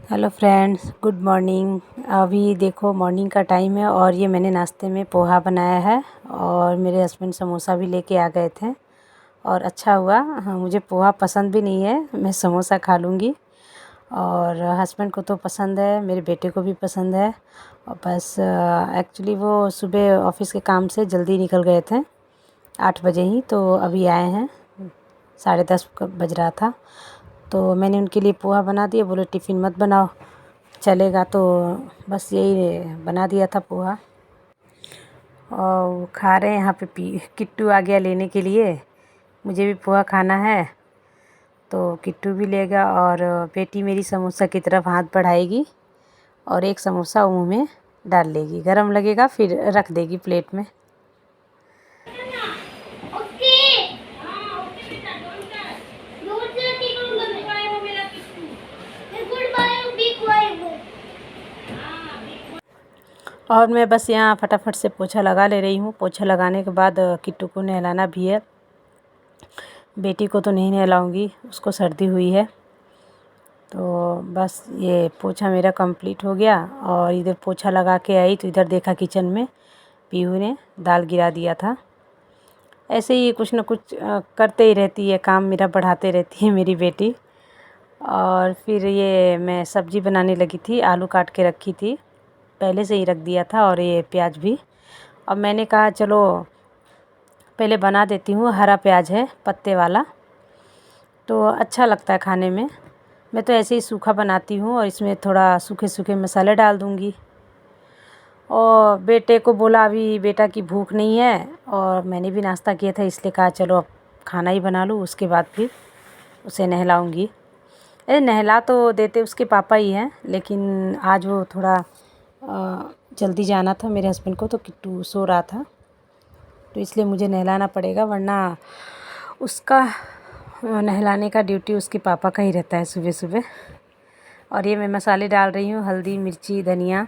Hello friends, good morning. अभी देखो morning का टाइम है और ये मैंने नाश्ते में पोहा बनाया है और मेरे हस्बैंड समोसा भी लेके आ गए थे और अच्छा हुआ। हाँ, मुझे पोहा पसंद भी नहीं है, मैं समोसा खा लूँगी और हस्बैंड को तो पसंद है, मेरे बेटे को भी पसंद है। और बस एक्चुअली वो सुबह ऑफिस के काम से जल्दी निकल गए थे 8 बजे ही, तो अभी आए हैं, 10:30 बज रहा था। तो मैंने उनके लिए पोहा बना दिया, बोले टिफ़िन मत बनाओ, चलेगा, तो बस यही बना दिया था पोहा। और वो खा रहे हैं यहाँ पे। किट्टू आ गया लेने के लिए, मुझे भी पोहा खाना है तो किट्टू भी लेगा और बेटी मेरी समोसा की तरफ हाथ बढ़ाएगी और एक समोसा मुँह में डाल लेगी, गरम लगेगा फिर रख देगी प्लेट में। और मैं बस यहाँ फटाफट से पोछा लगा ले रही हूँ। पोछा लगाने के बाद किट्टू को नहलाना भी है। बेटी को तो नहीं नहलाऊँगी, उसको सर्दी हुई है। तो बस ये पोछा मेरा कंप्लीट हो गया और इधर पोछा लगा के आई तो इधर देखा किचन में पीहू ने दाल गिरा दिया था। ऐसे ही कुछ न कुछ करते ही रहती है, काम मेरा बढ़ाते रहती है मेरी बेटी। और फिर ये मैं सब्ज़ी बनाने लगी थी, आलू काट के रखी थी, पहले से ही रख दिया था और ये प्याज भी। अब मैंने कहा चलो पहले बना देती हूँ, हरा प्याज है पत्ते वाला, तो अच्छा लगता है खाने में। मैं तो ऐसे ही सूखा बनाती हूँ और इसमें थोड़ा सूखे सूखे मसाले डाल दूँगी। और बेटे को बोला अभी बेटा की भूख नहीं है और मैंने भी नाश्ता किया था, इसलिए कहा चलो अब खाना ही बना लूँ, उसके बाद फिर उसे नहलाऊँगी। अरे नहला तो देते उसके पापा ही हैं, लेकिन आज वो थोड़ा जल्दी जाना था मेरे हस्बैंड को, तो किट्टू सो रहा था तो इसलिए मुझे नहलाना पड़ेगा, वरना उसका नहलाने का ड्यूटी उसके पापा का ही रहता है सुबह सुबह। और ये मैं मसाले डाल रही हूँ, हल्दी, मिर्ची, धनिया,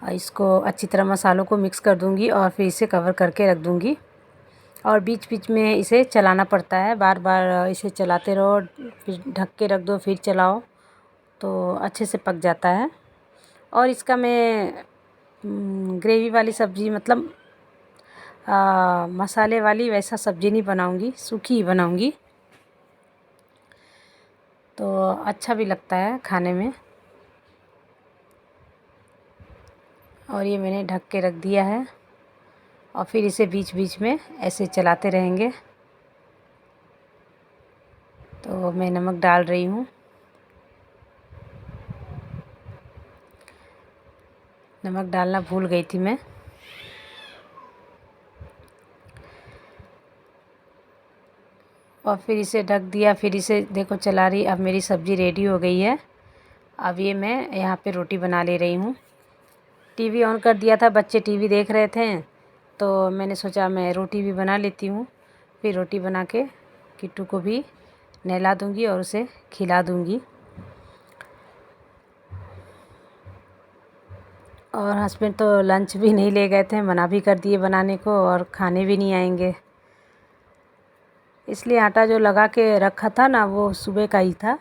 और इसको अच्छी तरह मसालों को मिक्स कर दूँगी और फिर इसे कवर करके रख दूँगी। और बीच बीच में इसे चलाना पड़ता है, बार बार इसे चलाते रहो, फिर ढक के रख दो, फिर चलाओ तो अच्छे से पक जाता है। और इसका मैं ग्रेवी वाली सब्ज़ी, मतलब मसाले वाली वैसा सब्ज़ी नहीं बनाऊंगी, सूखी ही बनाऊंगी, तो अच्छा भी लगता है खाने में। और ये मैंने ढक के रख दिया है और फिर इसे बीच बीच में ऐसे चलाते रहेंगे। तो मैं नमक डाल रही हूँ, नमक डालना भूल गई थी मैं। और फिर इसे ढक दिया, फिर इसे देखो चला रही। अब मेरी सब्ज़ी रेडी हो गई है। अब ये मैं यहाँ पे रोटी बना ले रही हूँ। टीवी ऑन कर दिया था, बच्चे टीवी देख रहे थे तो मैंने सोचा मैं रोटी भी बना लेती हूँ। फिर रोटी बना के किट्टू को भी नहला दूँगी और उसे खिला दूँगी। और हस्बैंड तो लंच भी नहीं ले गए थे, मना भी कर दिए बनाने को और खाने भी नहीं आएंगे, इसलिए आटा जो लगा के रखा था ना वो सुबह का ही था।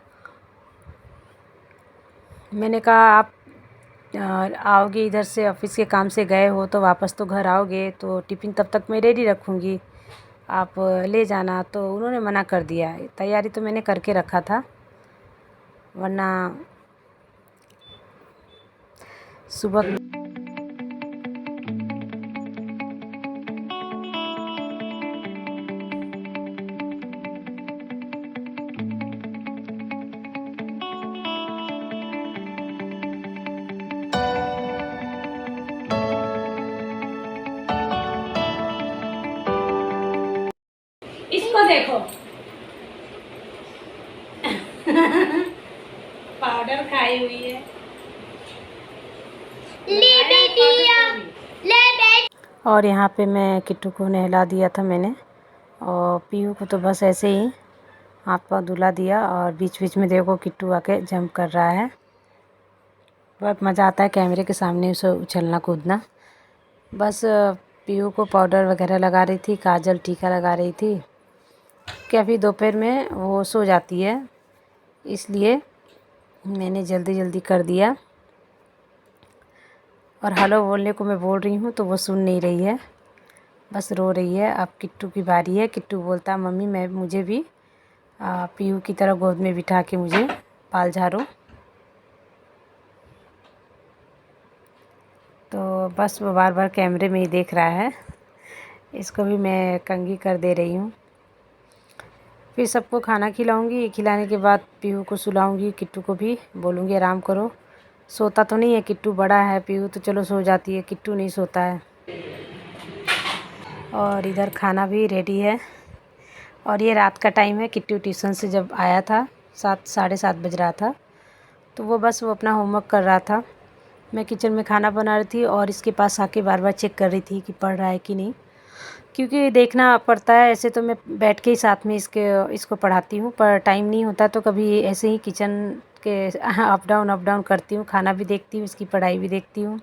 मैंने कहा आप आओगे इधर से, ऑफिस के काम से गए हो तो वापस तो घर आओगे, तो टिफ़िन तब तक मैं रेडी रखूँगी, आप ले जाना। तो उन्होंने मना कर दिया। तैयारी तो मैंने करके रखा था, वरना सुबह इसको देखो पाउडर खाई हुई है। ले बेटी। और यहाँ पे मैं किट्टू को नहला दिया था मैंने, और पीहू को तो बस ऐसे ही हाथ पाँव धुला दिया। और बीच बीच में देखो किट्टू आके जंप कर रहा है, बहुत मज़ा आता है कैमरे के सामने उसे उछलना कूदना। बस पीहू को पाउडर वगैरह लगा रही थी, काजल टीका लगा रही थी कि अभी दोपहर में वो सो जाती है, इसलिए मैंने जल्दी जल्दी कर दिया। और हेलो बोलने को मैं बोल रही हूँ तो वो सुन नहीं रही है, बस रो रही है। अब किट्टू की बारी है। किट्टू बोलता मम्मी मुझे भी पीहू की तरह गोद में बिठा के मुझे पाल झाड़ो। तो बस वो बार बार कैमरे में ही देख रहा है। इसको भी मैं कंघी कर दे रही हूँ। फिर सबको खाना खिलाऊंगी। खिलाने के बाद पीहू को सुलाऊंगी। किट्टू को भी बोलूँगी आराम करो। सोता तो नहीं है किट्टू, बड़ा है। पीहू तो चलो सो जाती है, किट्टू नहीं सोता है। और इधर खाना भी रेडी है। और ये रात का टाइम है। किट्टू ट्यूशन से जब आया था 7 साढ़े 7 बज रहा था, तो वो अपना होमवर्क कर रहा था। मैं किचन में खाना बना रही थी और इसके पास आके बार बार चेक कर रही थी कि पढ़ रहा है कि नहीं, क्योंकि देखना पड़ता है। ऐसे तो मैं बैठ के ही साथ में इसको पढ़ाती हूँ, पर टाइम नहीं होता तो कभी ऐसे ही किचन के अप डाउन करती हूँ। खाना भी देखती हूँ, इसकी पढ़ाई भी देखती हूँ।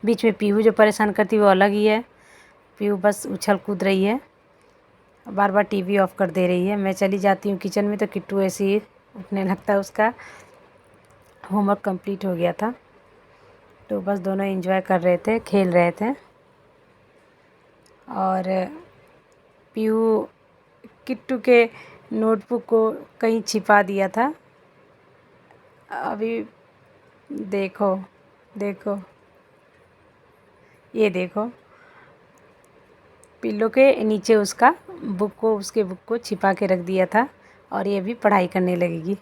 बीच में पीहू जो परेशान करती है वो अलग ही है। पीहू बस उछल कूद रही है, बार बार टीवी ऑफ कर दे रही है। मैं चली जाती हूँ किचन में तो किट्टू ऐसे ही उठने लगता है। उसका होमवर्क कंप्लीट हो गया था, तो बस दोनों एंजॉय कर रहे थे, खेल रहे थे। और पीहू किट्टू के नोटबुक को कहीं छिपा दिया था। अभी देखो देखो, ये देखो, पिल्लो के नीचे उसके बुक को छिपा के रख दिया था। और ये भी पढ़ाई करने लगेगी।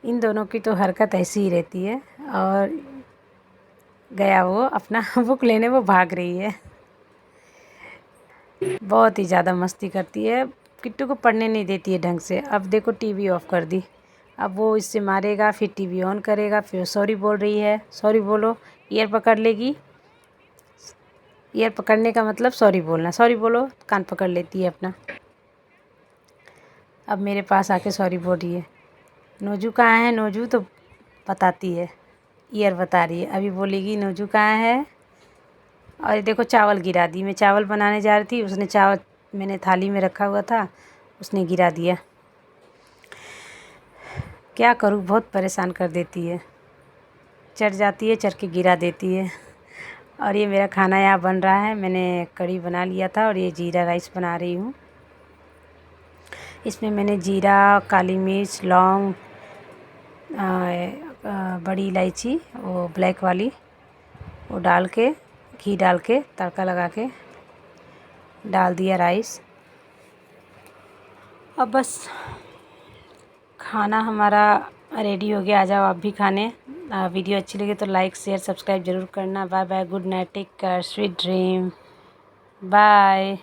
इन दोनों की तो हरकत ऐसी ही रहती है। और गया वो अपना बुक लेने, वो भाग रही है। बहुत ही ज़्यादा मस्ती करती है। किट्टू को पढ़ने नहीं देती है ढंग से। अब देखो टीवी ऑफ़ कर दी। अब वो इससे मारेगा, फिर टीवी ऑन करेगा, फिर सॉरी बोल रही है। सॉरी बोलो, ईयर पकड़ लेगी। ईयर पकड़ने का मतलब सॉरी बोलना। सॉरी बोलो, कान पकड़ लेती है अपना। अब मेरे पास आके सॉरी बोल रही है। नोजू कहाँ है? नोजू तो बताती है, ईयर बता रही है। अभी बोलेगी नोजू कहाँ है। और देखो चावल गिरा दी। मैं चावल बनाने जा रही थी, उसने चावल मैंने थाली में रखा हुआ था, उसने गिरा दिया। क्या करूँ, बहुत परेशान कर देती है। चढ़ जाती है, चढ़ के गिरा देती है। और ये मेरा खाना यहाँ बन रहा है। मैंने कढ़ी बना लिया था और ये जीरा राइस बना रही हूँ। इसमें मैंने जीरा, काली मिर्च, लौंग, बड़ी इलायची वो ब्लैक वाली, वो डाल के घी डाल के तड़का लगा के डाल दिया राइस। अब बस खाना हमारा रेडी हो गया। आ जाओ आप भी खाने। वीडियो अच्छी लगे तो लाइक शेयर सब्सक्राइब ज़रूर करना। Bye bye, good night, take care, sweet dream, bye.